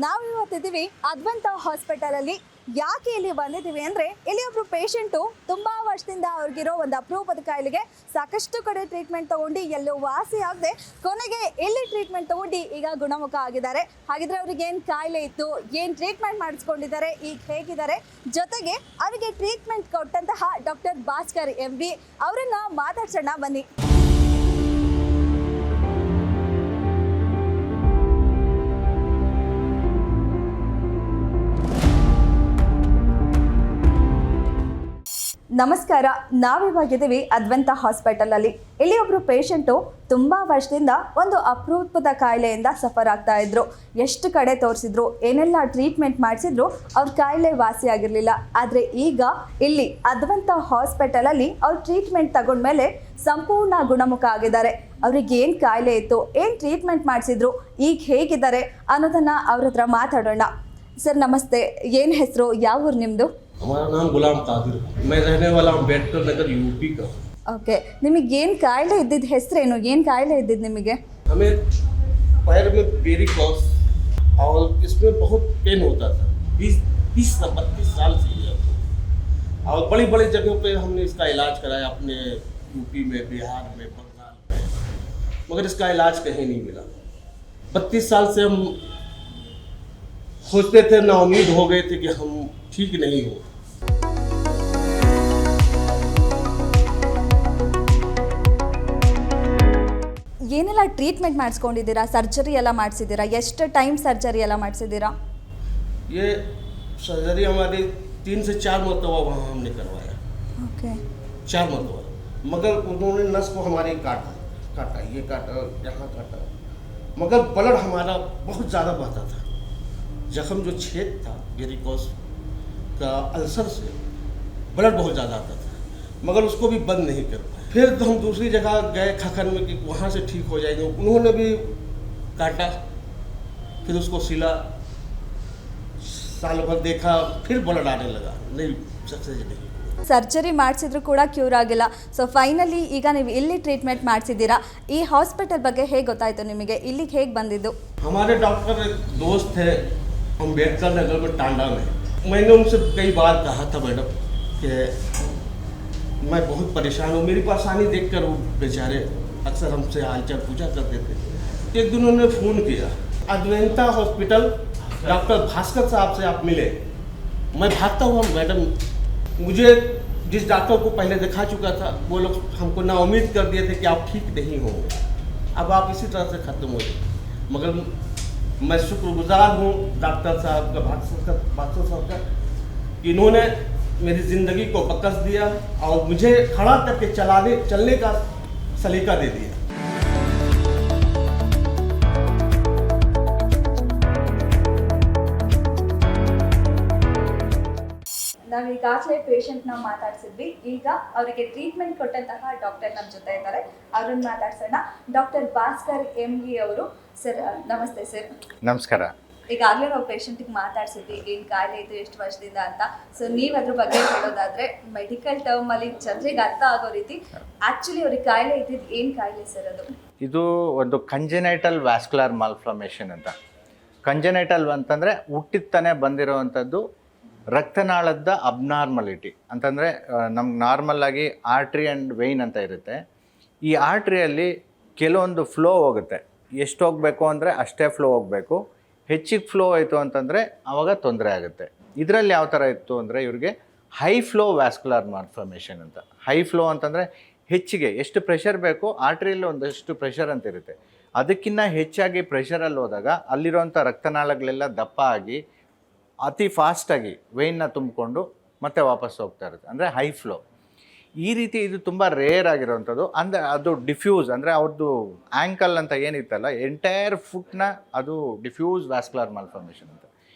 ನಾವಿವತ್ತಿದ್ದೀವಿ ಅದ್ವಂತ hospital ಅಲ್ಲಿ. ಯಾಕೆ ಇಲ್ಲಿ ಬಂದಿದ್ದೀವಿ ಅಂದರೆ ಇಲ್ಲಿ ಒಬ್ಬರು ಪೇಷಂಟು ತುಂಬ ವರ್ಷದಿಂದ ಅವ್ರಿಗಿರೋ ಒಂದು ಅಪರೂಪದ ಕಾಯಿಲೆಗೆ ಸಾಕಷ್ಟು ಕಡೆ ಟ್ರೀಟ್ಮೆಂಟ್ ತೊಗೊಂಡು ಎಲ್ಲೂ ವಾಸಿ ಆಗದೆ ಕೊನೆಗೆ ಇಲ್ಲಿ ಟ್ರೀಟ್ಮೆಂಟ್ ತೊಗೊಂಡು ಈಗ ಗುಣಮುಖ ಆಗಿದ್ದಾರೆ. ಹಾಗಿದ್ರೆ ಅವ್ರಿಗೆ ಏನು ಕಾಯಿಲೆ ಇತ್ತು, ಏನು ಟ್ರೀಟ್ಮೆಂಟ್ ಮಾಡಿಸ್ಕೊಂಡಿದ್ದಾರೆ, ಈಗ ಹೇಗಿದ್ದಾರೆ, ಜೊತೆಗೆ ಅವರಿಗೆ ಟ್ರೀಟ್ಮೆಂಟ್ ಕೊಟ್ಟಂತಹ ಡಾಕ್ಟರ್ ಭಾಸ್ಕರ್ MB ಅವರನ್ನ ಮಾತಾಡ್ಸೋಣ ಬನ್ನಿ. ನಮಸ್ಕಾರ. ನಾವಿವಾಗಿದ್ದೀವಿ ಅದ್ವಂತ ಹಾಸ್ಪಿಟಲಲ್ಲಿ. ಇಲ್ಲಿ ಒಬ್ಬರು ಪೇಷಂಟು ತುಂಬ ವರ್ಷದಿಂದ ಒಂದು ಅಪರೂಪದ ಕಾಯಿಲೆಯಿಂದ ಸಫರ್ ಆಗ್ತಾ ಇದ್ರು. ಎಷ್ಟು ಕಡೆ ತೋರಿಸಿದ್ರು, ಏನೆಲ್ಲ ಟ್ರೀಟ್ಮೆಂಟ್ ಮಾಡಿಸಿದ್ರು, ಅವ್ರ ಕಾಯಿಲೆ ವಾಸಿ ಆಗಿರಲಿಲ್ಲ. ಆದರೆ ಈಗ ಇಲ್ಲಿ ಅದ್ವಂತ ಹಾಸ್ಪಿಟಲಲ್ಲಿ ಅವ್ರು ಟ್ರೀಟ್ಮೆಂಟ್ ತಗೊಂಡ್ಮೇಲೆ ಸಂಪೂರ್ಣ ಗುಣಮುಖ ಆಗಿದ್ದಾರೆ. ಅವ್ರಿಗೆ ಏನು ಕಾಯಿಲೆ ಇತ್ತು, ಏನು ಟ್ರೀಟ್ಮೆಂಟ್ ಮಾಡಿಸಿದ್ರು, ಈಗ ಹೇಗಿದ್ದಾರೆ ಅನ್ನೋದನ್ನು ಅವ್ರ ಹತ್ರ ಮಾತಾಡೋಣ. ಸರ್ ನಮಸ್ತೆ, ಏನು ಹೆಸರು, ಯಾವ ಊರು ನಿಮ್ಮದು? हमारा नाम गुलाम कादिर, मैं रहने वाला हूँ बेटकर नगर यूपी का। ओके, ನಿಮಗೆ ಏನು ಕಾಯಿಲೆ ಇದ್ದಿದ್ದು, ಹೆಸರೇನು, ಏನು ಕಾಯಿಲೆ ಇದ್ದಿದ್ದು ನಿಮಗೆ? हमें पैर में वेरिकोस और इसमें बहुत पेन होता था 20-32 साल से ही। और बड़ी बड़ी जगहों पे हमने इसका इलाज कराया, अपने यूपी में, बिहार में, बंगाल में, मगर इसका इलाज कहीं नहीं मिला। 32 साल से हम सोचते थे, नाउम्मीद हो गए थे कि हम ठीक नहीं हो। ಏನೆಲ್ಲ ಟ್ರೀಟ್ಮೆಂಟ್ ಮಾಡಿಸ್ಕೊಂಡಿದ್ದೀರಾ, ಸರ್ಜರಿ ಎಲ್ಲ ಮಾಡಿಸಿದ್ದೀರಾ, ಎಷ್ಟು ಟೈಮ್ ಸರ್ಜರಿ ಎಲ್ಲ ಮಾಡಿಸಿದ್ದೀರಾ? ये सर्जरी हमारी 3 से 4 मरतबा वहाँ हमने करवाया। ओके, 4 मरतबा, मगर उन्होंने नस को हमारे काटा, ये काटा, यहाँ काटा, मगर ब्लड हमारा बहुत ज़्यादा बहता था। जख्म जो छेद था वेरिकोस का, अल्सर से ब्लड बहुत ज़्यादा आता था, मगर उसको भी बंद नहीं कर पाए। फिर तो हम दूसरी जगह गए खखन में कि वहाँ से ठीक हो जाएंगे, उन्होंने भी काटा, फिर उसको सिला, साल भर देखा, फिर ब्लड आने लगा, नहीं सक्सेस नहीं। ಸರ್ಜರಿ ಮಾಡಿಸಿದ್ರು ಕೂಡ ಕ್ಯೂರ್ ಆಗಿಲ್ಲ. ಸೊ ಫೈನಲಿ ಈಗ ನೀವು ಇಲ್ಲಿ ಟ್ರೀಟ್ಮೆಂಟ್ ಮಾಡಿಸಿದ್ದೀರಾ. ಈ ಹಾಸ್ಪಿಟಲ್ ಬಗ್ಗೆ ಹೇಗೆ ಗೊತ್ತಾಯಿತು ನಿಮಗೆ, ಇಲ್ಲಿಗೆ ಹೇಗೆ ಬಂದಿದ್ದು? हमारे डॉक्टर एक दोस्त है अम्बेडकर नगर में, टांडा में। मैंने उनसे कई बार कहा था मैडम कि मैं बहुत परेशान हूँ, मेरी परेशानी देखकर वो बेचारे अक्सर हमसे हालचाल पूछा करते थे। एक दिन उन्होंने फ़ोन किया, अद्वैंता हॉस्पिटल डॉक्टर भास्कर साहब से आप मिले। मैं भागता हुआ, मैडम मुझे जिस डॉक्टर को पहले दिखा चुका था वो लोग हमको नाउम्मीद कर दिए थे कि आप ठीक नहीं हो, अब आप इसी तरह से ख़त्म हो गए। मगर मैं शुक्रगुजार हूँ डॉक्टर साहब का, भास्कर साहब का, कि इन्होंने मेरी ज़िंदगी को बकस दिया और मुझे खड़ा करके चलने का सलीका दे दिया। ನಾವು ಈಗಾಗಲೇ ಪೇಷಂಟ್ನ ಮಾತಾಡ್ಸಿದ್ವಿ. ಈಗ ಅವರಿಗೆ ಟ್ರೀಟ್ಮೆಂಟ್ ಕೊಟ್ಟಂತಹ ಡಾಕ್ಟರ್ ನಮ್ಮ ಜೊತೆ ಇದ್ದಾರೆ, ಅವ್ರನ್ನ ಮಾತಾಡ್ಸೋಣ. ಡಾಕ್ಟರ್ ಭಾಸ್ಕರ್ MB ಅವರು. ಸರ್ ನಮಸ್ತೆ. ಸರ್ ನಮಸ್ಕಾರ. ಈಗಾಗಲೇ ನಾವು ಪೇಷಂಟಿಗೆ ಮಾತಾಡ್ಸಿದ್ವಿ ಏನು ಕಾಯಿಲೆ ಇದು, ಎಷ್ಟು ವರ್ಷದಿಂದ ಅಂತ. ಸೊ ನೀವು ಅದ್ರ ಬಗ್ಗೆ ಹೇಳೋದಾದ್ರೆ ಮೆಡಿಕಲ್ ಟರ್ಮಲ್ಲಿ ಜನರಿಗೆ ಅರ್ಥ ಆಗೋ ರೀತಿ ಆ್ಯಕ್ಚುಲಿ ಅವ್ರಿಗೆ ಕಾಯಿಲೆ ಇದ್ದಿದ್ದು ಏನು ಕಾಯಿಲೆ ಸರ್ ಅದು? ಇದು ಒಂದು ಕಂಜೆನೈಟಲ್ ವ್ಯಾಸ್ಕ್ಯುಲರ್ ಮಾಲ್ಫಾರ್ಮೇಷನ್ ಅಂತ. ಕಂಜೆನೈಟಲ್ ಅಂತಂದರೆ ಹುಟ್ಟಿತ್ತಾನೆ ಬಂದಿರೋವಂಥದ್ದು ರಕ್ತನಾಳದ ಅಬ್ನಾರ್ಮಲಿಟಿ ಅಂತಂದರೆ, ನಮ್ಗೆ ನಾರ್ಮಲ್ಲಾಗಿ ಆರ್ಟ್ರಿ ಆ್ಯಂಡ್ ವೆಯ್ನ್ ಅಂತ ಇರುತ್ತೆ. ಈ ಆರ್ಟ್ರಿಯಲ್ಲಿ ಕೆಲವೊಂದು ಫ್ಲೋ ಹೋಗುತ್ತೆ, ಎಷ್ಟು ಹೋಗಬೇಕು ಅಂದರೆ ಅಷ್ಟೇ ಫ್ಲೋ ಹೋಗಬೇಕು. ಹೆಚ್ಚಿಗೆ ಫ್ಲೋ ಆಯಿತು ಅಂತಂದರೆ ಆವಾಗ ತೊಂದರೆ ಆಗುತ್ತೆ. ಇದರಲ್ಲಿ ಯಾವ ಥರ ಇತ್ತು ಅಂದರೆ ಇವ್ರಿಗೆ ಹೈ ಫ್ಲೋ ವ್ಯಾಸ್ಕ್ಯುಲರ್ ಮಾಲ್ಫಾರ್ಮೇಷನ್ ಅಂತ. ಹೈ ಫ್ಲೋ ಅಂತಂದರೆ ಹೆಚ್ಚಿಗೆ ಎಷ್ಟು ಪ್ರೆಷರ್ ಬೇಕು, ಆರ್ಟ್ರಿಯಲ್ಲಿ ಒಂದಷ್ಟು ಪ್ರೆಷರ್ ಅಂತ ಇರುತ್ತೆ, ಅದಕ್ಕಿಂತ ಹೆಚ್ಚಾಗಿ ಪ್ರೆಷರಲ್ಲಿ ಹೋದಾಗ ಅಲ್ಲಿರೋಂಥ ರಕ್ತನಾಳಗಳೆಲ್ಲ ದಪ್ಪ ಆಗಿ ಅತಿ ಫಾಸ್ಟಾಗಿ ವೆಯ್ನ್ನ ತುಂಬಿಕೊಂಡು ಮತ್ತೆ ವಾಪಸ್ ಹೋಗ್ತಾ ಇರುತ್ತೆ, ಅಂದರೆ ಹೈ ಫ್ಲೋ. ಈ ರೀತಿ ಇದು ತುಂಬ ರೇರ್ ಆಗಿರೋವಂಥದ್ದು. ಅಂದರೆ ಅದು ಡಿಫ್ಯೂಸ್, ಅಂದರೆ ಅವ್ರದ್ದು ಆ್ಯಂಕಲ್ ಅಂತ ಏನಿತ್ತಲ್ಲ, ಎಂಟೈರ್ ಫುಟ್ನ ಅದು ಡಿಫ್ಯೂಸ್ ವ್ಯಾಸ್ಕ್ಯುಲರ್ ಮಾಲ್ಫಾರ್ಮೇಷನ್ ಅಂತ.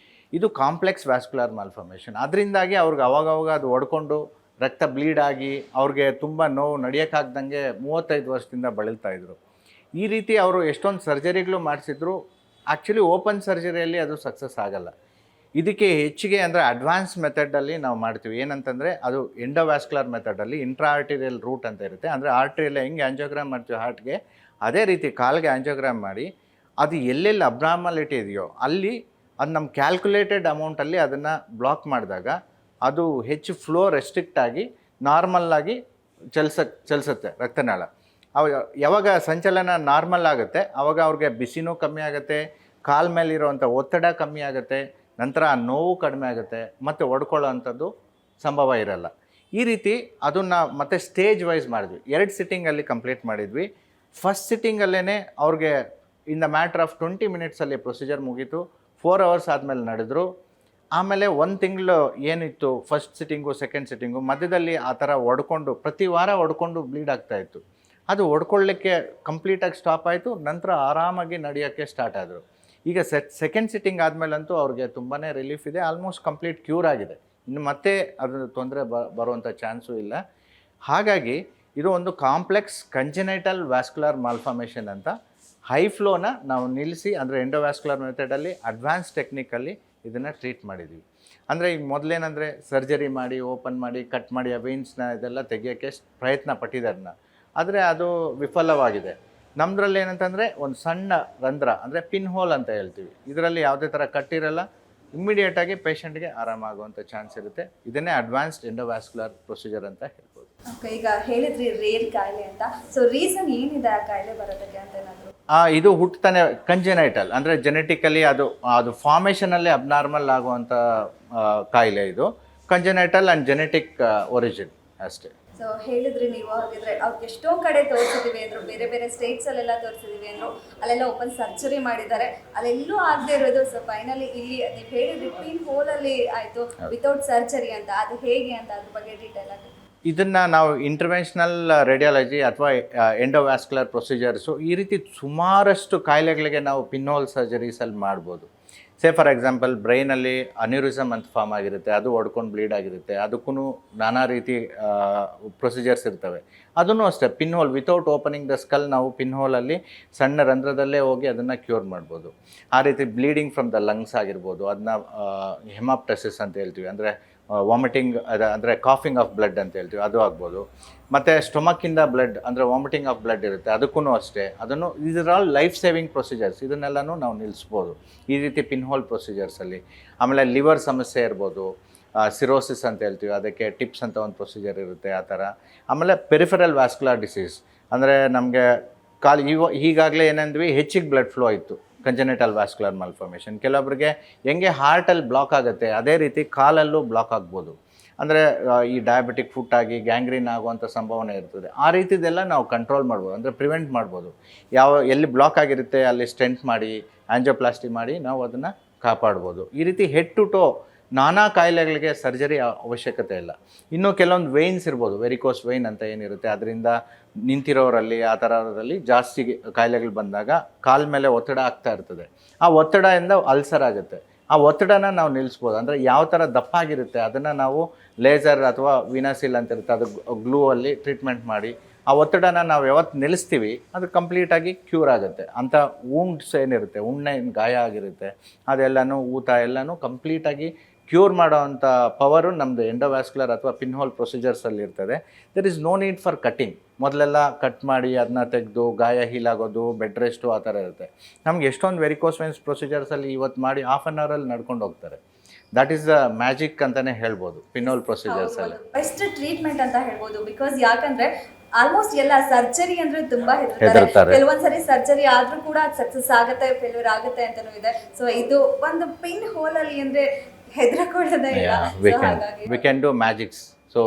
ಇದು ಕಾಂಪ್ಲೆಕ್ಸ್ ವ್ಯಾಸ್ಕ್ಯುಲರ್ ಮಾಲ್ಫಾರ್ಮೇಷನ್. ಅದರಿಂದಾಗಿ ಅವ್ರಿಗೆ ಅವಾಗವಾಗ ಅದು ಒಡ್ಕೊಂಡು ರಕ್ತ ಬ್ಲೀಡ್ ಆಗಿ ಅವ್ರಿಗೆ ತುಂಬ ನೋವು, ನಡೆಯೋಕ್ಕಾಗ್ದಂಗೆ 35 ವರ್ಷದಿಂದ ಬಳಲ್ತಾಯಿದ್ರು. ಈ ರೀತಿ ಅವರು ಎಷ್ಟೊಂದು ಸರ್ಜರಿಗಳು ಮಾಡಿಸಿದ್ರು. ಆ್ಯಕ್ಚುಲಿ ಓಪನ್ ಸರ್ಜರಿಯಲ್ಲಿ ಅದು ಸಕ್ಸಸ್ ಆಗಲ್ಲ. ಇದಕ್ಕೆ ಹೆಚ್ಚಿಗೆ ಅಂದರೆ ಅಡ್ವಾನ್ಸ್ ಮೆಥಡಲ್ಲಿ ನಾವು ಮಾಡ್ತೀವಿ. ಏನಂತಂದರೆ ಅದು ಎಂಡೋವ್ಯಾಸ್ಕ್ಯುಲರ್ ಮೆಥಡಲ್ಲಿ ಇಂಟ್ರಾ ಆರ್ಟಿರಿಯಲ್ ರೂಟ್ ಅಂತ ಇರುತ್ತೆ. ಅಂದರೆ ಆರ್ಟ್ರಿಯಲ್ಲಿ ಹೆಂಗೆ ಆಂಜಿಯೋಗ್ರಾಮ್ ಮಾಡ್ತೀವಿ ಹಾರ್ಟ್ಗೆ, ಅದೇ ರೀತಿ ಕಾಲಿಗೆ ಆಂಜಿಯೋಗ್ರಾಮ್ ಮಾಡಿ ಅದು ಎಲ್ಲೆಲ್ಲಿ ಅಬ್ನಾರ್ಮಾಲಿಟಿ ಇದೆಯೋ ಅಲ್ಲಿ ಅದು ನಮ್ಮ ಕ್ಯಾಲ್ಕುಲೇಟೆಡ್ ಅಮೌಂಟಲ್ಲಿ ಅದನ್ನು ಬ್ಲಾಕ್ ಮಾಡಿದಾಗ ಅದು ಹೆಚ್ಚು ಫ್ಲೋ ರೆಸ್ಟ್ರಿಕ್ಟ್ ಆಗಿ ನಾರ್ಮಲ್ಲಾಗಿ ಚಲಿಸುತ್ತೆ ರಕ್ತನಾಳ. ಅವಾಗ ಯಾವಾಗ ಸಂಚಲನ ನಾರ್ಮಲ್ ಆಗುತ್ತೆ ಆವಾಗ ಅವ್ರಿಗೆ ಬಿಸಿನೂ ಕಮ್ಮಿ ಆಗುತ್ತೆ, ಕಾಲ ಮೇಲಿರೋವಂಥ ಒತ್ತಡ ಕಮ್ಮಿ ಆಗುತ್ತೆ, ನಂತರ ಆ ನೋವು ಕಡಿಮೆ ಆಗುತ್ತೆ, ಮತ್ತು ಒಡ್ಕೊಳ್ಳೋ ಅಂಥದ್ದು ಸಂಭವ ಇರಲ್ಲ. ಈ ರೀತಿ ಅದನ್ನು ಮತ್ತೆ ಸ್ಟೇಜ್ ವೈಸ್ ಮಾಡಿದ್ವಿ. 2 ಸಿಟ್ಟಿಂಗಲ್ಲಿ ಕಂಪ್ಲೀಟ್ ಮಾಡಿದ್ವಿ. ಫಸ್ಟ್ ಸಿಟ್ಟಿಂಗಲ್ಲೇ ಅವ್ರಿಗೆ ಇನ್ ದ ಮ್ಯಾಟ್ರ್ ಆಫ್ 20 ಮಿನಿಟ್ಸಲ್ಲಿ ಪ್ರೊಸೀಜರ್ ಮುಗೀತು. 4 ಅವರ್ಸ್ ಆದಮೇಲೆ ನಡೆದ್ರು. ಆಮೇಲೆ 1 ತಿಂಗಳು ಏನಿತ್ತು ಫಸ್ಟ್ ಸಿಟ್ಟಿಂಗು ಸೆಕೆಂಡ್ ಸಿಟ್ಟಿಂಗು ಮಧ್ಯದಲ್ಲಿ ಆ ಥರ ಒಡ್ಕೊಂಡು ಪ್ರತಿ ವಾರ ಒಡ್ಕೊಂಡು ಬ್ಲೀಡ್ ಆಗ್ತಾಯಿತ್ತು. ಅದು ಒಡ್ಕೊಳ್ಳಿಕ್ಕೆ ಕಂಪ್ಲೀಟಾಗಿ ಸ್ಟಾಪ್ ಆಯಿತು. ನಂತರ ಆರಾಮಾಗಿ ನಡೆಯೋಕ್ಕೆ ಸ್ಟಾರ್ಟ್ ಆದರು. ಈಗ ಸೆಕೆಂಡ್ ಸಿಟ್ಟಿಂಗ್ ಆದಮೇಲಂತೂ ಅವ್ರಿಗೆ ತುಂಬಾ ರಿಲೀಫ್ ಇದೆ, ಆಲ್ಮೋಸ್ಟ್ ಕಂಪ್ಲೀಟ್ ಕ್ಯೂರ್ ಆಗಿದೆ. ಇನ್ನು ಮತ್ತೆ ಅದರ ತೊಂದರೆ ಬರುವಂಥ ಚಾನ್ಸು ಇಲ್ಲ. ಹಾಗಾಗಿ ಇದು ಒಂದು ಕಾಂಪ್ಲೆಕ್ಸ್ ಕಂಜೆನೈಟಲ್ ವ್ಯಾಸ್ಕ್ಯುಲರ್ ಮಾಲ್ಫಾರ್ಮೇಷನ್ ಅಂತ. ಹೈ ಫ್ಲೋನ ನಾವು ನಿಲ್ಲಿಸಿ, ಅಂದರೆ ಎಂಡೋವ್ಯಾಸ್ಕ್ಯುಲರ್ ಮೆಥಡಲ್ಲಿ ಅಡ್ವಾನ್ಸ್ ಟೆಕ್ನಿಕಲ್ಲಿ ಇದನ್ನು ಟ್ರೀಟ್ ಮಾಡಿದ್ದೀವಿ. ಅಂದರೆ ಈಗ ಮೊದಲೇನಂದರೆ ಸರ್ಜರಿ ಮಾಡಿ ಓಪನ್ ಮಾಡಿ ಕಟ್ ಮಾಡಿ ಆ ವೇನ್ಸ್ನ ಇದೆಲ್ಲ ತೆಗಿಯೋಕ್ಕೆ ಪ್ರಯತ್ನ ಪಟ್ಟಿದ್ದಾರೆ, ಆದರೆ ಅದು ವಿಫಲವಾಗಿದೆ. ನಮ್ಮದ್ರಲ್ಲಿ ಏನಂತಂದರೆ ಒಂದು ಸಣ್ಣ ರಂಧ್ರ, ಅಂದರೆ ಪಿನ್ ಹೋಲ್ ಅಂತ ಹೇಳ್ತೀವಿ. ಇದರಲ್ಲಿ ಯಾವುದೇ ಥರ ಕಟ್ಟಿರಲ್ಲ, ಇಮ್ಮಿಡಿಯೇಟಾಗಿ ಪೇಷಂಟ್ಗೆ ಆರಾಮಾಗುವಂಥ ಚಾನ್ಸ್ ಇರುತ್ತೆ. ಇದನ್ನೇ ಅಡ್ವಾನ್ಸ್ಡ್ ಎಂಡೋವ್ಯಾಸ್ಕ್ಯುಲರ್ ಪ್ರೊಸೀಜರ್ ಅಂತ ಹೇಳ್ಬೋದು. ಓಕೆ, ಈಗ ಹೇಳಿದ್ರಿ ರೇರ್ ಕಾಯಿಲೆ ಅಂತ. ಸೊ ರೀಸನ್ ಏನಿದೆ ಆ ಕಾಯಿಲೆ ಬರೋದಕ್ಕೆ ಅಂತ ಏನಾದರೂ? ಇದು ಹುಟ್ಟುತ್ತಾನೆ ಕಂಜೆನೈಟಲ್, ಅಂದರೆ ಜೆನೆಟಿಕಲಿ ಅದು ಫಾರ್ಮೇಷನಲ್ಲಿ ಅಬ್ನಾರ್ಮಲ್ ಆಗುವಂಥ ಕಾಯಿಲೆ. ಇದು ಕಂಜೆನೈಟಲ್ ಆ್ಯಂಡ್ ಜೆನೆಟಿಕ್ ಒರಿಜಿನ್ ಅಷ್ಟೇ. ಸೊ ಹೇಳಿದ್ರಿ ನೀವು, ಹಾಗಿದ್ರೆ ಅವ್ರಿಗೆ ಎಷ್ಟೋ ಕಡೆ ತೋರಿಸಿದೀವಿ ಅಂದರು, ಬೇರೆ ಬೇರೆ ಸ್ಟೇಟ್ಸಲ್ಲೆಲ್ಲ ತೋರಿಸಿದೀವಿ ಅಂದರು, ಅಲ್ಲೆಲ್ಲ ಓಪನ್ ಸರ್ಜರಿ ಮಾಡಿದ್ದಾರೆ, ಅಲ್ಲೆಲ್ಲೂ ಆಗದೆ ಇರೋದು. ಸೊ ಫೈನಲಿ ಇಲ್ಲಿ ನೀವು ಹೇಳಿದ್ರಿ ಪಿನ್ ಹೋಲಲ್ಲಿ ಆಯಿತು ವಿತೌಟ್ ಸರ್ಜರಿ ಅಂತ, ಅದು ಹೇಗೆ ಅಂತ ಅದ್ರ ಬಗ್ಗೆ ಡೀಟೇಲ್ ಆಗಿ. ಇದನ್ನು ನಾವು ಇಂಟರ್ವೆನ್ಷನಲ್ ರೇಡಿಯಾಲಜಿ ಅಥವಾ ಎಂಡೋವ್ಯಾಸ್ಕ್ಯುಲರ್ ಪ್ರೊಸೀಜರ್ಸು ಈ ರೀತಿ ಸುಮಾರಷ್ಟು ಕಾಯಿಲೆಗಳಿಗೆ ನಾವು ಪಿನ್ ಹೋಲ್ ಸರ್ಜರೀಸಲ್ಲಿ ಮಾಡ್ಬೋದು. ಫಾರ್ ಎಕ್ಸಾಂಪಲ್ ಬ್ರೈನಲ್ಲಿ ಅನ್ಯೂರಿಸಮ್ ಅಂತ ಫಾರ್ಮ್ ಆಗಿರುತ್ತೆ, ಅದು ಒಡ್ಕೊಂಡು ಬ್ಲೀಡ್ ಆಗಿರುತ್ತೆ, ಅದಕ್ಕೂ ನಾನಾ ರೀತಿ ಪ್ರೊಸೀಜರ್ಸ್ ಇರ್ತವೆ. ಅದನ್ನು ಅಷ್ಟೇ pin hole without opening the skull ನಾವು ಪಿನ್ ಹೋಲಲ್ಲಿ ಸಣ್ಣ ರಂಧ್ರದಲ್ಲೇ ಹೋಗಿ ಅದನ್ನು ಕ್ಯೂರ್ ಮಾಡ್ಬೋದು. ಆ ರೀತಿ ಬ್ಲೀಡಿಂಗ್ ಫ್ರಮ್ ದ ಲಂಗ್ಸ್ ಆಗಿರ್ಬೋದು, ಅದನ್ನ ಹೆಮಾಪ್ಟಸಿಸ್ ಅಂತ ಹೇಳ್ತೀವಿ, ಅಂದರೆ ವಾಮಿಟಿಂಗ್ ಅಂದರೆ ಕಾಫಿಂಗ್ ಆಫ್ ಬ್ಲಡ್ ಅಂತ ಹೇಳ್ತೀವಿ, ಅದು ಆಗ್ಬೋದು. ಮತ್ತು ಸ್ಟೊಮಕ್ಕಿಂದ ಬ್ಲಡ್ ಅಂದರೆ ವಾಮಿಟಿಂಗ್ ಆಫ್ ಬ್ಲಡ್ ಇರುತ್ತೆ, ಅದಕ್ಕೂ ಅಷ್ಟೇ. ಅದನ್ನು ಇದರ್ ಆಲ್ ಲೈಫ್ ಸೇವಿಂಗ್ ಪ್ರೊಸೀಜರ್ಸ್, ಇದನ್ನೆಲ್ಲನೂ ನಾವು ನಿಲ್ಲಿಸ್ಬೋದು ಈ ರೀತಿ ಪಿನ್ ಹೋಲ್ ಪ್ರೊಸೀಜರ್ಸಲ್ಲಿ. ಆಮೇಲೆ ಲಿವರ್ ಸಮಸ್ಯೆ ಇರ್ಬೋದು, ಸಿರೋಸಿಸ್ ಅಂತ ಹೇಳ್ತೀವಿ, ಅದಕ್ಕೆ ಟಿಪ್ಸ್ ಅಂತ ಒಂದು ಪ್ರೊಸೀಜರ್ ಇರುತ್ತೆ, ಆ ಥರ. ಆಮೇಲೆ ಪೆರಿಫೆರಲ್ ವ್ಯಾಸ್ಕ್ಯುಲರ್ ಡಿಸೀಸ್, ಅಂದರೆ ನಮಗೆ ಈಗಾಗಲೇ ಏನಂದ್ವಿ ಹೆಚ್ಚಿಗೆ ಬ್ಲಡ್ ಫ್ಲೋ ಇತ್ತು, ಕಂಜೆನೈಟಲ್ ವ್ಯಾಸ್ಕ್ಯುಲರ್ ಮಾಲ್ಫಾರ್ಮೇಷನ್. ಕೆಲವೊಬ್ಬರಿಗೆ ಹೆಂಗೆ ಹಾರ್ಟಲ್ಲಿ ಬ್ಲಾಕ್ ಆಗುತ್ತೆ ಅದೇ ರೀತಿ ಕಾಲಲ್ಲೂ ಬ್ಲಾಕ್ ಆಗ್ಬೋದು. ಅಂದರೆ ಈ ಡಯಾಬಿಟಿಕ್ ಫುಟ್ ಆಗಿ ಗ್ಯಾಂಗ್ರೀನ್ ಆಗುವಂಥ ಸಂಭಾವನೆ ಇರ್ತದೆ. ಆ ರೀತಿದೆಲ್ಲ ನಾವು ಕಂಟ್ರೋಲ್ ಮಾಡ್ಬೋದು, ಅಂದರೆ ಪ್ರಿವೆಂಟ್ ಮಾಡ್ಬೋದು. ಎಲ್ಲಿ ಬ್ಲಾಕ್ ಆಗಿರುತ್ತೆ ಅಲ್ಲಿ ಸ್ಟೆಂಟ್ ಮಾಡಿ ಆಂಜಿಯೋಪ್ಲಾಸ್ಟಿ ಮಾಡಿ ನಾವು ಅದನ್ನು ಕಾಪಾಡ್ಬೋದು. ಈ ರೀತಿ ಹೆಡ್ ಟು ಟೋ ನಾನಾ ಕಾಯಿಲೆಗಳಿಗೆ ಸರ್ಜರಿ ಅವಶ್ಯಕತೆ ಇಲ್ಲ. ಇನ್ನೂ ಕೆಲವೊಂದು ವೇಯ್ನ್ಸ್ ಇರ್ಬೋದು, ವೆರಿಕೋಸ್ ವೇಯ್ನ್ ಅಂತ ಏನಿರುತ್ತೆ, ಅದರಿಂದ ನಿಂತಿರೋರಲ್ಲಿ ಆ ಥರದಲ್ಲಿ ಜಾಸ್ತಿ ಕಾಯಿಲೆಗಳು ಬಂದಾಗ ಕಾಲ ಮೇಲೆ ಒತ್ತಡ ಆಗ್ತಾ ಇರ್ತದೆ. ಆ ಒತ್ತಡದಿಂದ ಅಲ್ಸರ್ ಆಗುತ್ತೆ. ಆ ಒತ್ತಡನ ನಾವು ನಿಲ್ಲಿಸ್ಬೋದು. ಅಂದರೆ ಯಾವ ಥರ ದಪ್ಪ ಆಗಿರುತ್ತೆ ಅದನ್ನು ನಾವು ಲೇಸರ್ ಅಥವಾ ವಿನಾಸಿಲ್ ಅಂತ ಇರುತ್ತೆ, ಅದು ಗ್ಲೂ ಅಲ್ಲಿ ಟ್ರೀಟ್ಮೆಂಟ್ ಮಾಡಿ ಆ ಒತ್ತಡನ ನಾವು ಯಾವತ್ತು ನಿಲ್ಲಿಸ್ತೀವಿ ಅದು ಕಂಪ್ಲೀಟಾಗಿ ಕ್ಯೂರ್ ಆಗುತ್ತೆ. ಅಂಥ ವೂಂಡ್ಸ್ ಏನಿರುತ್ತೆ, ಉಣ್ಣೆನ ಗಾಯ ಆಗಿರುತ್ತೆ, ಅದೆಲ್ಲನೂ ಊತ ಎಲ್ಲನೂ ಕಂಪ್ಲೀಟಾಗಿ ಕ್ಯೂರ್ ಮಾಡೋವಂಥ ಪವರು ನಮ್ಮದು ಎಂಡೋವ್ಯಾಸ್ಕ್ಯುಲರ್ ಅಥವಾ ಪಿನ್ ಹೋಲ್ ಪ್ರೊಸೀಜರ್ಸಲ್ಲಿ ಇರ್ತದೆ. There is no need for cutting. ಮೊದಲೆಲ್ಲ ಕಟ್ ಮಾಡಿ ಅದನ್ನ ತೆಗೆದು ಗಾಯ ಹೀಲಾಗೋದು, ಬೆಡ್ ರೆಸ್ಟು ಆ ಥರ ಇರುತ್ತೆ. ನಮ್ಗೆ ಎಷ್ಟೊಂದು ವೆರಿಕೋಸ್ ವೇನ್ಸ್ ಪ್ರೊಸೀಜರ್ಸಲ್ಲಿ ಇವತ್ತು ಮಾಡಿ ಹಾಫ್ ಆನ್ ಅವರಲ್ಲಿ ನಡ್ಕೊಂಡು ಹೋಗ್ತಾರೆ. ದಟ್ ಈಸ್ ದ ಮ್ಯಾಜಿಕ್ ಅಂತಲೇ ಹೇಳ್ಬೋದು ಪಿನ್ ಹೋಲ್ ಪ್ರೊಸೀಜರ್ಸಲ್ಲಿ. ಬೆಸ್ಟ್ ಟ್ರೀಟ್ಮೆಂಟ್ ಅಂತ ಹೇಳ್ಬೋದು. ಬಿಕಾಸ್ ಯಾಕಂದರೆ ಆಲ್ಮೋಸ್ಟ್ ಎಲ್ಲ ಸರ್ಜರಿ ಅಂದ್ರೆ ತುಂಬಾ ಹೆದರ್ತಾರೆ. ಕೆಲವೊಂದ್ಸರಿ ಸರ್ಜರಿ ಆದ್ರೂ ಕೂಡ ಅದು ಸಕ್ಸಸ್ ಆಗುತ್ತೆ, ಫೇಲ್ಯೂರ್ ಆಗುತ್ತೆ ಅಂತಾನೂ ಇದೆ. ಸೊ ಇದು ಒಂದು ಪಿನ್ ಹೋಲ್ ಅಲ್ಲಿ ಅಂದ್ರೆ ಹೆದರಕೊಳ್ಳೋದೇ ಇಲ್ಲ. We can do magics. So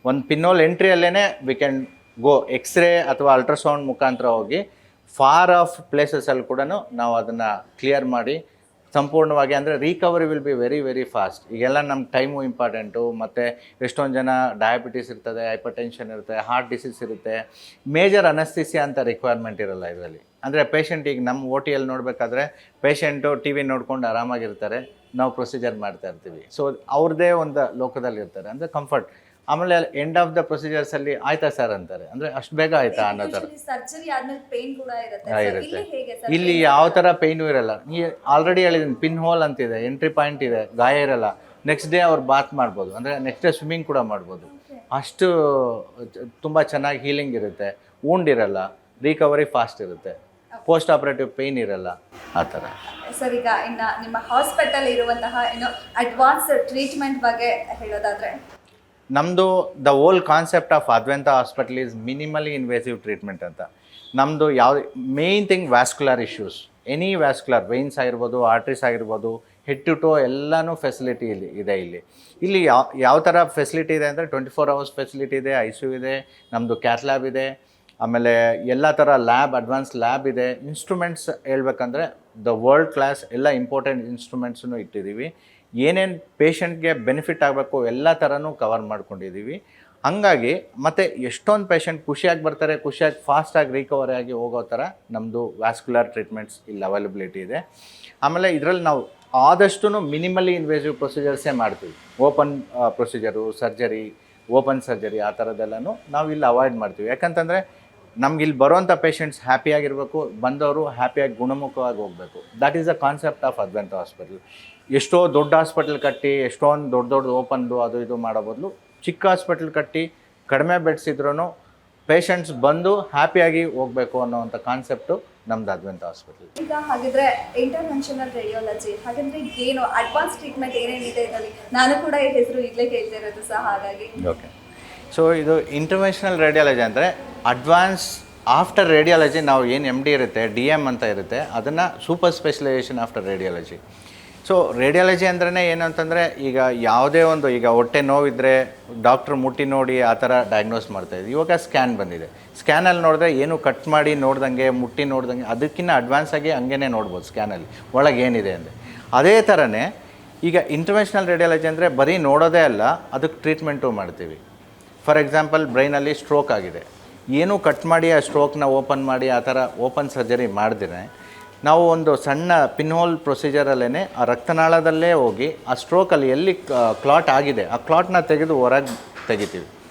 ಒಂದು ಪಿನ್ ಹೋಲ್ ಎಂಟ್ರಿಯಲ್ಲೇ ವಿ ಕ್ಯಾನ್ ಗೋ ಎಕ್ಸ್ರೇ ಅಥವಾ ಅಲ್ಟ್ರಾಸೌಂಡ್ ಮುಖಾಂತರ ಹೋಗಿ ಫಾರ್ ಆಫ್ ಪ್ಲೇಸಸಲ್ಲಿ ಕೂಡ ನಾವು ಅದನ್ನು ಕ್ಲಿಯರ್ ಮಾಡಿ ಸಂಪೂರ್ಣವಾಗಿ, ಅಂದರೆ recovery will be very very fast. ಈಗೆಲ್ಲ ನಮ್ಮ ಟೈಮು ಇಂಪಾರ್ಟೆಂಟು. ಮತ್ತು ಎಷ್ಟೊಂದು ಜನ ಡಯಾಬಿಟಿಸ್ ಇರ್ತದೆ, ಹೈಪರ್ ಟೆನ್ಷನ್ ಇರುತ್ತೆ, ಹಾರ್ಟ್ ಡಿಸೀಸ್ ಇರುತ್ತೆ. ಮೇಜರ್ ಅನಸ್ಥಿಸಿಯಾ ಅಂತ ರಿಕ್ವೈರ್ಮೆಂಟ್ ಇರಲ್ಲ ಇದರಲ್ಲಿ. ಅಂದರೆ ಪೇಷಂಟ್ ಈಗ ನಮ್ಮ OT ಅಲ್ಲಿ ನೋಡಬೇಕಾದ್ರೆ ಪೇಷಂಟು ಟಿ ವಿ ನೋಡ್ಕೊಂಡು ಆರಾಮಾಗಿರ್ತಾರೆ, ನಾವು ಪ್ರೊಸೀಜರ್ ಮಾಡ್ತಾ ಇರ್ತೀವಿ. ಸೊ ಅವ್ರದ್ದೇ ಒಂದು ಲೋಕದಲ್ಲಿ ಇರ್ತಾರೆ, ಅಂದರೆ ಕಂಫರ್ಟ್. ಆಮೇಲೆ ಎಂಡ್ ಆಫ್ ದ ಪ್ರೊಸೀಜರ್ಸಲ್ಲಿ ಆಯ್ತಾ ಸರ್ ಅಂತಾರೆ, ಅಂದರೆ ಅಷ್ಟು ಬೇಗ ಆಯ್ತಾ ಅನ್ನೋ ಥರ ಸರ್ಜರಿ ಆದ್ಮೇಲೆ ಪೇನ್ ಕೂಡ ಇರುತ್ತೆ. ಇಲ್ಲಿ ಯಾವ ಥರ ಪೇಯ್ನು ಇರಲ್ಲ. ನೀ ಆಲ್ರೆಡಿ ಹೇಳಿದ್ದೀನಿ ಪಿನ್ ಹೋಲ್ ಅಂತಿದೆ, ಎಂಟ್ರಿ ಪಾಯಿಂಟ್ ಇದೆ, ಗಾಯ ಇರಲ್ಲ. ನೆಕ್ಸ್ಟ್ ಡೇ ಅವ್ರು ಬಾತ್ ಮಾಡ್ಬೋದು, ಅಂದರೆ ನೆಕ್ಸ್ಟ್ ಡೇ ಸ್ವಿಮ್ಮಿಂಗ್ ಕೂಡ ಮಾಡ್ಬೋದು. ಅಷ್ಟು ತುಂಬ ಚೆನ್ನಾಗಿ ಹೀಲಿಂಗ್ ಇರುತ್ತೆ, ವೂಂಡ್ ಇರಲ್ಲ, ರಿಕವರಿ ಫಾಸ್ಟ್ ಇರುತ್ತೆ. ಪೋಸ್ಟ್ ಆಪರೇಟಿವ್ ಪೇಯ್ನ್ ಇರಲ್ಲ ಆ ಥರ. ಸರ್, ಈಗ ಇನ್ನು ನಿಮ್ಮ ಹಾಸ್ಪಿಟಲ್ ಇರುವಂತಹ ಏನು ಅಡ್ವಾನ್ಸ್ ಟ್ರೀಟ್ಮೆಂಟ್ ಬಗ್ಗೆ ಹೇಳೋದಾದ್ರೆ? ನಮ್ಮದು the whole concept of Advaita hospital is ಮಿನಿಮಲಿ invasive treatment ಅಂತ. ನಮ್ಮದು ಯಾವುದು main thing vascular issues, any vascular veins ಆಗಿರ್ಬೋದು, ಆರ್ಟ್ರೀಸ್ ಆಗಿರ್ಬೋದು, ಹೆಡ್ ಟು ಟೋ ಎಲ್ಲನೂ ಫೆಸಿಲಿಟಿ ಇದೆ. ಇಲ್ಲಿ ಯಾವ ಥರ ಫೆಸಿಲಿಟಿ ಇದೆ ಅಂದರೆ 24 hours ಫೆಸಿಲಿಟಿ ಇದೆ, ICU ಇದೆ, ನಮ್ಮದು ಕ್ಯಾತ್ ಲ್ಯಾಬ್ ಇದೆ, ಆಮೇಲೆ ಎಲ್ಲ ಥರ ಲ್ಯಾಬ್, ಅಡ್ವಾನ್ಸ್ ಲ್ಯಾಬ್ ಇದೆ. ಇನ್ಸ್ಟ್ರೂಮೆಂಟ್ಸ್ ಹೇಳ್ಬೇಕಂದ್ರೆ ದ ವರ್ಲ್ಡ್ ಕ್ಲಾಸ್ ಎಲ್ಲ ಇಂಪಾರ್ಟೆಂಟ್ ಇನ್ಸ್ಟ್ರೂಮೆಂಟ್ಸನ್ನು ಇಟ್ಟಿದ್ದೀವಿ. ಏನೇನು ಪೇಷಂಟ್ಗೆ ಬೆನಿಫಿಟ್ ಆಗಬೇಕು ಎಲ್ಲ ಥರನೂ ಕವರ್ ಮಾಡ್ಕೊಂಡಿದ್ದೀವಿ. ಹಾಗಾಗಿ ಮತ್ತು ಎಷ್ಟೊಂದು ಪೇಷಂಟ್ ಖುಷಿಯಾಗಿ ಬರ್ತಾರೆ, ಖುಷಿಯಾಗಿ ಫಾಸ್ಟಾಗಿ ರಿಕವರಿ ಆಗಿ ಹೋಗೋ ಥರ ನಮ್ಮದು ವ್ಯಾಸ್ಕ್ಯುಲರ್ ಟ್ರೀಟ್ಮೆಂಟ್ಸ್ ಇಲ್ಲಿ ಅವೈಲಬಿಲಿಟಿ ಇದೆ. ಆಮೇಲೆ ಇದರಲ್ಲಿ ನಾವು ಆದಷ್ಟು ಮಿನಿಮಲಿ ಇನ್ವೇಸಿವ್ ಪ್ರೊಸೀಜರ್ಸೇ ಮಾಡ್ತೀವಿ. Open procedure, surgery, open surgery ಆ ಥರದ್ದೆಲ್ಲನೂ ನಾವು ಇಲ್ಲಿ ಅವಾಯ್ಡ್ ಮಾಡ್ತೀವಿ. ಯಾಕಂತಂದರೆ ನಮ್ಗೆ ಇಲ್ಲಿ ಬರೋವಂಥ ಪೇಷಂಟ್ಸ್ ಹ್ಯಾಪಿಯಾಗಿರಬೇಕು, ಬಂದವರು ಹ್ಯಾಪಿಯಾಗಿ ಗುಣಮುಖವಾಗಿ ಹೋಗಬೇಕು. That is the concept of Advaita hospital. ಎಷ್ಟೋ ದೊಡ್ಡ ಹಾಸ್ಪಿಟಲ್ ಕಟ್ಟಿ ಎಷ್ಟೊಂದು ದೊಡ್ಡ ಓಪನ್ದು ಅದು ಇದು ಮಾಡೋ ಬದಲು ಚಿಕ್ಕ ಹಾಸ್ಪಿಟಲ್ ಕಟ್ಟಿ ಕಡಿಮೆ ಬೆಡ್ಸ್ ಇದ್ರೂ ಪೇಷಂಟ್ಸ್ ಬಂದು ಹ್ಯಾಪಿಯಾಗಿ ಹೋಗಬೇಕು ಅನ್ನೋವಂಥ ಕಾನ್ಸೆಪ್ಟು ನಮ್ದು ಅದ್ವೈತ ಹಾಸ್ಪಿಟಲ್. ಈಗ ಹಾಗಿದ್ರೆ ಇಂಟರ್ವೆನ್ಷನಲ್ ರೇಡಿಯಾಲಜಿ ಹಾಗಂದ್ರೆ ಏನು ಅಡ್ವಾನ್ಸ್ ಟ್ರೀಟ್ಮೆಂಟ್ ಏನೇನಿದೆ ಇದರಲ್ಲಿ? ನಾನು ಕೂಡ ಈ ಹೆಸರು ಈಗಲೇ ಕೇಳ್ತಾ ಇರೋದು ಸಹ, ಹಾಗಾಗಿ. ಓಕೆ, ಸೊ ಇದು ಇಂಟರ್ವೆನ್ಷನಲ್ ರೇಡಿಯಾಲಜಿ ಅಂದರೆ ಅಡ್ವಾನ್ಸ್ ಆಫ್ಟರ್ ರೇಡಿಯಾಲಜಿ. ನಾವು ಏನು MD ಇರುತ್ತೆ, DM ಅಂತ ಇರುತ್ತೆ, ಅದನ್ನು super specialisation after radiology. So radiology ಅಂದ್ರೇ ಏನಂತಂದರೆ ಈಗ ಯಾವುದೇ ಒಂದು ಈಗ ಹೊಟ್ಟೆ ನೋವಿದ್ದರೆ ಡಾಕ್ಟ್ರ್ ಮುಟ್ಟಿ ನೋಡಿ ಆ ಥರ ಡಯಾಗ್ನೋಸ್ ಮಾಡ್ತಾಯಿದ್ವಿ. ಇವಾಗ ಸ್ಕ್ಯಾನ್ ಬಂದಿದೆ, ಸ್ಕ್ಯಾನಲ್ಲಿ ನೋಡಿದ್ರೆ ಏನು ಕಟ್ ಮಾಡಿ ನೋಡ್ದಂಗೆ, ಮುಟ್ಟಿ ನೋಡ್ದಂಗೆ, ಅದಕ್ಕಿಂತ ಅಡ್ವಾನ್ಸ್ ಆಗಿ ಹಂಗೇ ನೋಡ್ಬೋದು ಸ್ಕ್ಯಾನಲ್ಲಿ ಒಳಗೆ ಏನಿದೆ ಅಂದರೆ. ಅದೇ ಥರನೇ ಈಗ ಇಂಟರ್ವೆನ್ಷನಲ್ ರೇಡಿಯಾಲಜಿ ಅಂದರೆ ಬರೀ ನೋಡೋದೇ ಅಲ್ಲ, ಅದಕ್ಕೆ ಟ್ರೀಟ್ಮೆಂಟು ಮಾಡ್ತೀವಿ. ಫಾರ್ ಎಕ್ಸಾಂಪಲ್ ಬ್ರೈನಲ್ಲಿ ಸ್ಟ್ರೋಕ್ ಆಗಿದೆ, ಏನೂ ಕಟ್ ಮಾಡಿ ಆ ಸ್ಟ್ರೋಕ್ನ ಓಪನ್ ಮಾಡಿ ಆ ಥರ ಓಪನ್ ಸರ್ಜರಿ ಮಾಡಿದ್ರೆ ನಾವು ಒಂದು ಸಣ್ಣ ಪಿನ್ಹೋಲ್ ಪ್ರೊಸೀಜರಲ್ಲೇ ಆ ರಕ್ತನಾಳದಲ್ಲೇ ಹೋಗಿ ಆ ಸ್ಟ್ರೋಕಲ್ಲಿ ಎಲ್ಲಿ ಕ್ಲಾಟ್ ಆಗಿದೆ ಆ ಕ್ಲಾಟ್ನ ತೆಗೆದು ಹೊರಗೆ ತೆಗಿತೀವಿ.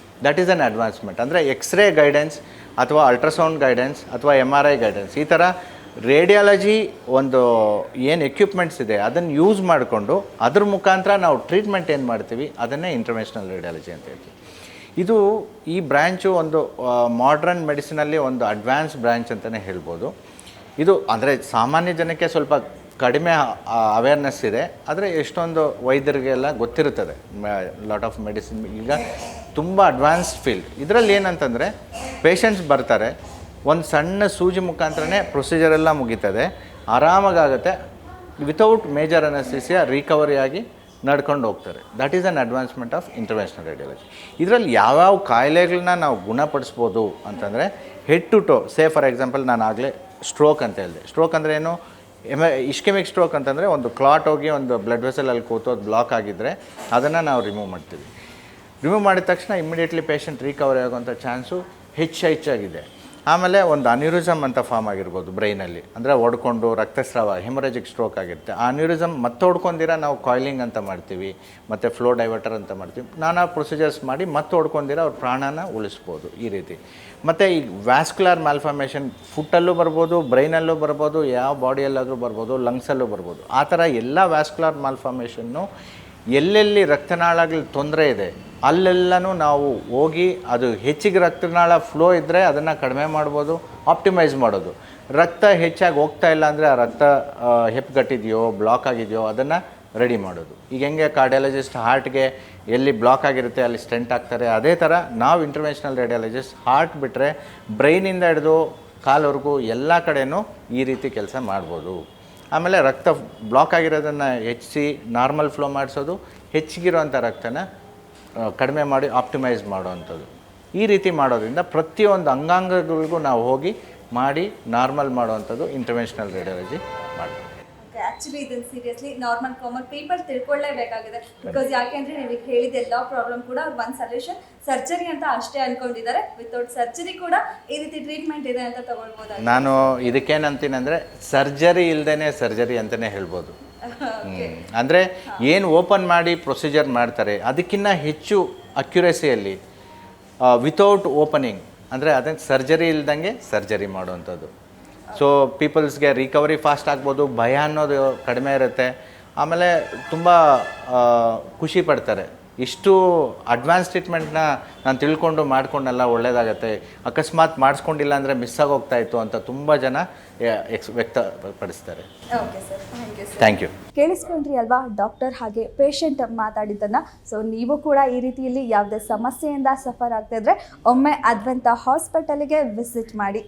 That is an advancement. ಅಂದರೆ ಎಕ್ಸ್ರೇ ಗೈಡೆನ್ಸ್ ಅಥವಾ ಅಲ್ಟ್ರಾಸೌಂಡ್ ಗೈಡೆನ್ಸ್ ಅಥವಾ MRI ಗೈಡೆನ್ಸ್, ಈ ಥರ ರೇಡಿಯಾಲಜಿ ಒಂದು ಏನು ಎಕ್ವಿಪ್ಮೆಂಟ್ಸ್ ಇದೆ ಅದನ್ನು ಯೂಸ್ ಮಾಡಿಕೊಂಡು ಅದ್ರ ಮುಖಾಂತರ ನಾವು ಟ್ರೀಟ್ಮೆಂಟ್ ಏನು ಮಾಡ್ತೀವಿ ಅದನ್ನೇ ಇಂಟರ್ವೆನ್ಷನಲ್ ರೇಡಿಯಾಲಜಿ ಅಂತ ಹೇಳ್ತೀವಿ. ಇದು ಈ ಬ್ರ್ಯಾಂಚು ಒಂದು ಮಾಡ್ರನ್ ಮೆಡಿಸಿನಲ್ಲಿ ಒಂದು ಅಡ್ವಾನ್ಸ್ ಬ್ರ್ಯಾಂಚ್ ಅಂತಲೇ ಹೇಳ್ಬೋದು. ಇದು ಅಂದರೆ ಸಾಮಾನ್ಯ ಜನಕ್ಕೆ ಸ್ವಲ್ಪ ಕಡಿಮೆ ಅವೇರ್ನೆಸ್ ಇದೆ, ಆದರೆ ಎಷ್ಟೊಂದು ವೈದ್ಯರಿಗೆಲ್ಲ ಗೊತ್ತಿರುತ್ತದೆ. ಲಾಟ್ ಆಫ್ ಮೆಡಿಸಿನ್ ಈಗ ತುಂಬ ಅಡ್ವಾನ್ಸ್ಡ್ ಫೀಲ್ಡ್. ಇದರಲ್ಲಿ ಏನಂತಂದರೆ ಪೇಷಂಟ್ಸ್ ಬರ್ತಾರೆ, ಒಂದು ಸಣ್ಣ ಸೂಜಿ ಮುಖಾಂತರನೇ ಪ್ರೊಸೀಜರೆಲ್ಲ ಮುಗೀತದೆ, ಆರಾಮಾಗುತ್ತೆ, ವಿತೌಟ್ ಮೇಜರ್ ಅನಸ್ಥೀಸಿಯಾ ರಿಕವರಿ ಆಗಿ ನಡ್ಕೊಂಡು ಹೋಗ್ತಾರೆ. That is an advancement of interventional radiology. ಇದರಲ್ಲಿ ಯಾವ್ಯಾವ ಕಾಯಿಲೆಗಳನ್ನ ನಾವು ಗುಣಪಡಿಸ್ಬೋದು ಅಂತಂದರೆ head to toe. Say for example ನಾನು ಆಗಲೇ ಸ್ಟ್ರೋಕ್ ಅಂತ ಹೇಳಿದೆ. ಸ್ಟ್ರೋಕ್ ಅಂದರೆ ಏನು? ಇಸ್ಕೆಮಿಕ್ ಸ್ಟ್ರೋಕ್ ಅಂತಂದರೆ ಒಂದು ಕ್ಲಾಟ್ ಹೋಗಿ ಒಂದು ಬ್ಲಡ್ ವೆಸಲಲ್ಲಿ ಕೂತೋದು ಬ್ಲಾಕ್ ಆಗಿದ್ದರೆ ಅದನ್ನು ನಾವು ರಿಮೂವ್ ಮಾಡ್ತೀವಿ. ರಿಮೂವ್ ಮಾಡಿದ ತಕ್ಷಣ ಇಮ್ಮಿಡಿಯೇಟ್ಲಿ ಪೇಷಂಟ್ ರಿಕವರಿ ಆಗೋಂಥ ಚಾನ್ಸು ಹೆಚ್ಚಾಗಿದೆ. ಆಮೇಲೆ ಒಂದು ಅನ್ಯೂರಿಸಮ್ ಅಂತ ಫಾರ್ಮ್ ಆಗಿರ್ಬೋದು ಬ್ರೈನಲ್ಲಿ, ಅಂದರೆ ಹೊಡ್ಕೊಂಡು ರಕ್ತಸ್ರಾವ, ಹೆಮೊರೇಜಿಕ್ ಸ್ಟ್ರೋಕ್ ಆಗಿರುತ್ತೆ. ಆ ಅನ್ಯೂರಿಸಮ್ ಮತ್ತೆ ಹೊಡ್ಕೊಂಡಿರ ನಾವು ಕಾಯಿಲಿಂಗ್ ಅಂತ ಮಾಡ್ತೀವಿ, ಮತ್ತು ಫ್ಲೋ ಡೈವರ್ಟರ್ ಅಂತ ಮಾಡ್ತೀವಿ. ನಾನಾ ಪ್ರೊಸೀಜರ್ಸ್ ಮಾಡಿ ಮತ್ತೆ ಹೊಡ್ಕೊಂಡಿರ ಅವ್ರ ಪ್ರಾಣನ ಉಳಿಸ್ಬೋದು ಈ ರೀತಿ. ಮತ್ತು ಈ ವ್ಯಾಸ್ಕ್ಯುಲರ್ ಮ್ಯಾಲ್ಫಾರ್ಮೇಷನ್ ಫುಟ್ಟಲ್ಲೂ ಬರ್ಬೋದು, ಬ್ರೈನಲ್ಲೂ ಬರ್ಬೋದು, ಯಾವ ಬಾಡಿಯಲ್ಲಾದರೂ ಬರ್ಬೋದು, ಲಂಗ್ಸಲ್ಲೂ ಬರ್ಬೋದು. ಆ ಥರ ಎಲ್ಲ ವ್ಯಾಸ್ಕ್ಯುಲರ್ ಮ್ಯಾಲ್ಫಾರ್ಮೇಷನ್ನು ಎಲ್ಲೆಲ್ಲಿ ರಕ್ತನಾಳಗಳು ತೊಂದರೆ ಇದೆ ಅಲ್ಲೆಲ್ಲನೂ ನಾವು ಹೋಗಿ ಅದು ಹೆಚ್ಚಿಗೆ ರಕ್ತನಾಳ ಫ್ಲೋ ಇದ್ದರೆ ಅದನ್ನು ಕಡಿಮೆ ಮಾಡ್ಬೋದು, ಆಪ್ಟಿಮೈಸ್ ಮಾಡೋದು. ರಕ್ತ ಹೆಚ್ಚಾಗಿ ಹೋಗ್ತಾ ಇಲ್ಲ ಅಂದರೆ ಆ ರಕ್ತ ಹೆಪ್ಪುಗಟ್ಟಿದೆಯೋ ಬ್ಲಾಕ್ ಆಗಿದೆಯೋ ಅದನ್ನು ರೆಡಿ ಮಾಡೋದು. ಈಗ ಹೆಂಗೆ ಕಾರ್ಡಿಯಾಲಜಿಸ್ಟ್ ಹಾರ್ಟ್ಗೆ ಎಲ್ಲಿ ಬ್ಲಾಕ್ ಆಗಿರುತ್ತೆ ಅಲ್ಲಿ ಸ್ಟೆಂಟ್ ಹಾಕ್ತಾರೆ, ಅದೇ ಥರ ನಾವು ಇಂಟರ್ವೆನ್ಷನಲ್ ರೇಡಿಯಾಲಜಿಸ್ಟ್ ಹಾರ್ಟ್ ಬಿಟ್ಟರೆ ಬ್ರೈನಿಂದ ಹಿಡಿದು ಕಾಲವರೆಗೂ ಎಲ್ಲ ಕಡೆಯೂ ಈ ರೀತಿ ಕೆಲಸ ಮಾಡ್ಬೋದು. ಆಮೇಲೆ ರಕ್ತ ಬ್ಲಾಕ್ ಆಗಿರೋದನ್ನು ಹೆಚ್ಚಿಸಿ ನಾರ್ಮಲ್ ಫ್ಲೋ ಮಾಡಿಸೋದು, ಹೆಚ್ಚಿಗಿರೋಂಥ ರಕ್ತನ ಕಡಿಮೆ ಮಾಡಿ ಆಪ್ಟಿಮೈಸ್ ಮಾಡೋವಂಥದ್ದು. ಈ ರೀತಿ ಮಾಡೋದ್ರಿಂದ ಪ್ರತಿಯೊಂದು ಅಂಗಾಂಗಗಳಿಗೂ ನಾವು ಹೋಗಿ ಮಾಡಿ ನಾರ್ಮಲ್ ಮಾಡೋವಂಥದ್ದು ಇಂಟರ್ವೆನ್ಷನಲ್ ರೇಡಿಯಾಲಜಿ ಮಾಡ್ತೀವಿ. ಆಕ್ಚುಲಿ ಇದನ್ನು ಸೀರಿಯಸ್ಲಿ ನಾರ್ಮಲ್ ಕಾಮನ್ ಪೀಪಲ್ ತಿಳ್ಕೊಳ್ಳೇಬೇಕಾಗಿದೆ. ಬಿಕಾಸ್ ಯಾಕೆಂದ್ರೆ ನೀವು ಹೇಳಿದ ಎಲ್ಲ ಪ್ರಾಬ್ಲಮ್ ಕೂಡ ಒಂದು ಸೊಲ್ಯೂಷನ್ ಸರ್ಜರಿ ಅಂತ ಅಷ್ಟೇ ಅನ್ಕೊಂಡಿದ್ದಾರೆ. ವಿತೌಟ್ ಸರ್ಜರಿ ಕೂಡ ಈ ರೀತಿ ಟ್ರೀಟ್ಮೆಂಟ್ ಇದೆ ಅಂತ ತಗೊಳ್ಬೋದು. ನಾನು ಇದಕ್ಕೇನಂತೀನಿ ಅಂದರೆ ಸರ್ಜರಿ ಇಲ್ಲದೇ ಸರ್ಜರಿ ಅಂತಲೇ ಹೇಳ್ಬೋದು. ಅಂದರೆ ಏನು ಓಪನ್ ಮಾಡಿ ಪ್ರೊಸೀಜರ್ ಮಾಡ್ತಾರೆ ಅದಕ್ಕಿಂತ ಹೆಚ್ಚು ಅಕ್ಯುರೇಸಿಯಲ್ಲಿ ವಿತೌಟ್ ಓಪನಿಂಗ್, ಅಂದರೆ ಅದನ್ನು ಸರ್ಜರಿ ಇಲ್ದಂಗೆ ಸರ್ಜರಿ ಮಾಡುವಂಥದ್ದು. ಸೊ ಪೀಪಲ್ಸ್ಗೆ ರಿಕವರಿ ಫಾಸ್ಟ್ ಆಗ್ಬೋದು, ಭಯ ಅನ್ನೋದು ಕಡಿಮೆ ಇರುತ್ತೆ. ಆಮೇಲೆ ತುಂಬ ಖುಷಿ ಪಡ್ತಾರೆ ಇಷ್ಟು ಅಡ್ವಾನ್ಸ್ ಟ್ರೀಟ್ಮೆಂಟ್ನ ನಾನು ತಿಳ್ಕೊಂಡು ಮಾಡ್ಕೊಂಡೆಲ್ಲ ಒಳ್ಳೆಯದಾಗತ್ತೆ, ಅಕಸ್ಮಾತ್ ಮಾಡಿಸ್ಕೊಂಡಿಲ್ಲ ಅಂದರೆ ಮಿಸ್ ಆಗೋಗ್ತಾ ಇತ್ತು ಅಂತ ತುಂಬ ಜನ ವ್ಯಕ್ತಪಡಿಸ್ತಾರೆ. Okay sir, thank you sir. Thank you. ಕೇಳಿಸ್ಕೊಂಡ್ರಿ ಅಲ್ವಾ ಡಾಕ್ಟರ್ ಹಾಗೆ ಪೇಷಂಟ್ ಮಾತಾಡಿದ್ದನ್ನು. ಸೊ ನೀವು ಕೂಡ ಈ ರೀತಿಯಲ್ಲಿ ಯಾವುದೇ ಸಮಸ್ಯೆಯಿಂದ ಸಫರ್ ಆಗ್ತಾ ಇದ್ರೆ ಒಮ್ಮೆ ಅದ್ವಂತ ಹಾಸ್ಪಿಟಲ್ಗೆ ವಿಸಿಟ್ ಮಾಡಿ.